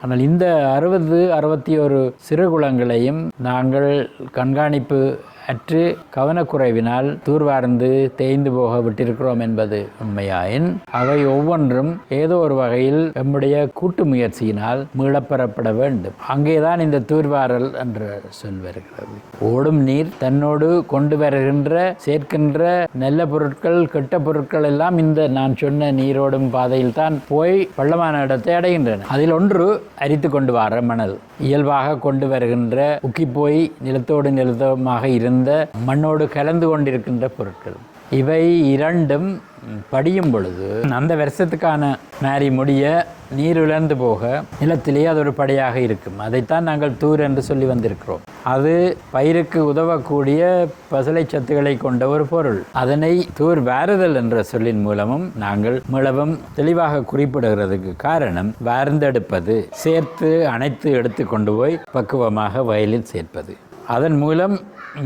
ஆனால் இந்த 61 சிறு குளங்களையும் நாங்கள் கண்காணிப்பு அற்று கவனக்குறைவினால் தூர்வார்ந்து தேய்ந்து போக விட்டிருக்கிறோம் என்பது உண்மையாயின் அவை ஒவ்வொன்றும் ஏதோ ஒரு வகையில் நம்முடைய கூட்டு முயற்சியினால் மீளப்பெறப்பட வேண்டும். அங்கேதான் இந்த தூர்வாரல் என்ற சொல் வருகிறது. ஓடும் நீர் தன்னோடு கொண்டு வருகின்ற சேர்க்கின்ற நல்ல பொருட்கள் கெட்ட பொருட்கள் எல்லாம் இந்த நான் சொன்ன நீரோடும் பாதையில் தான் போய் பள்ளமான இடத்தை அடைகின்றன. அதில் ஒன்று அரித்து கொண்டு வர மணல், இயல்பாக கொண்டு வருகின்ற உக்கி போய் நிலத்தோடு நிலத்தமாக இருந்த மண்ணோடு கலந்து கொண்டிருக்கின்ற பொருட்கள். இவை இரண்டும் படியும் பொழுது அந்த வருஷத்துக்கான மாறி முடிய நீர் இழந்து போக நிலத்திலேயே அது ஒரு படியாக இருக்கும். அதைத்தான் நாங்கள் தூர் என்று சொல்லி வந்திருக்கிறோம். அது பயிருக்கு உதவக்கூடிய பசலை சத்துக்களை கொண்ட ஒரு பொருள். அதனை தூர் வாருதல் என்ற சொல்லின் மூலமும் நாங்கள் மிளவும் தெளிவாக குறிப்பிடுகிறதுக்கு காரணம், வார்ந்தெடுப்பது, சேர்த்து அணைத்து எடுத்து கொண்டு போய் பக்குவமாக வயலில் சேர்ப்பது. அதன் மூலம்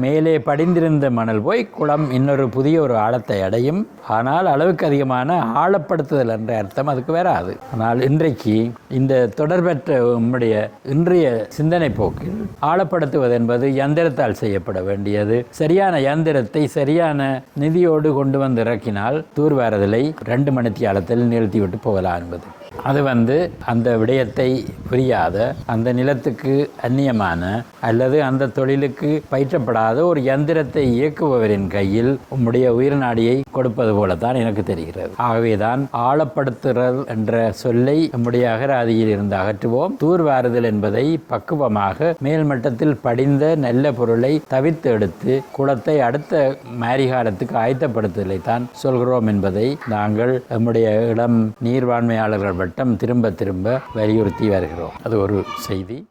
மேலே படிந்திருந்த மணல் போய் குளம் இன்னொரு புதிய ஒரு ஆழத்தை அடையும். ஆனால் அளவுக்கு அதிகமான ஆழப்படுத்துதல் என்ற அர்த்தம் அதுக்கு வராது. ஆனால் இன்றைக்கு இந்த தொடர்பற்ற நம்முடைய இன்றைய சிந்தனை போக்கில் ஆழப்படுத்துவது என்பது யந்திரத்தால் செய்யப்பட வேண்டியது. சரியான யந்திரத்தை சரியான நிதியோடு கொண்டு வந்து இறக்கினால் தூர்வாரதலை 2 மணித்தியாலத்தில் நிறுத்திவிட்டு போகலாம் என்பது. அது அந்த விடயத்தை புரியாத, அந்த நிலத்துக்கு அந்நியமான அல்லது அந்த தொழிலுக்கு பயிற்றப்படாத ஒரு யந்திரத்தை இயக்குபவரின் கையில் உம்முடைய உயிர் நாடியை கொடுப்பது போலத்தான் எனக்கு தெரிகிறது. ஆகவேதான் ஆழப்படுத்துதல் என்ற சொல்லை நம்முடைய அகராதியில் இருந்து அகற்றுவோம். தூர்வாருதல் என்பதை பக்குவமாக மேல்மட்டத்தில் படிந்த நல்ல பொருளை தவிர்த்து எடுத்து குளத்தை அடுத்த மாரிகாலத்துக்கு ஆயத்தப்படுத்துதலை தான் சொல்கிறோம் என்பதை நாங்கள் நம்முடைய இளம் நீர்வாண்மையாளர்கள் வட்டம் திரும்ப திரும்ப வலியுறுத்தி வருகிறோம். அது ஒரு செய்தி.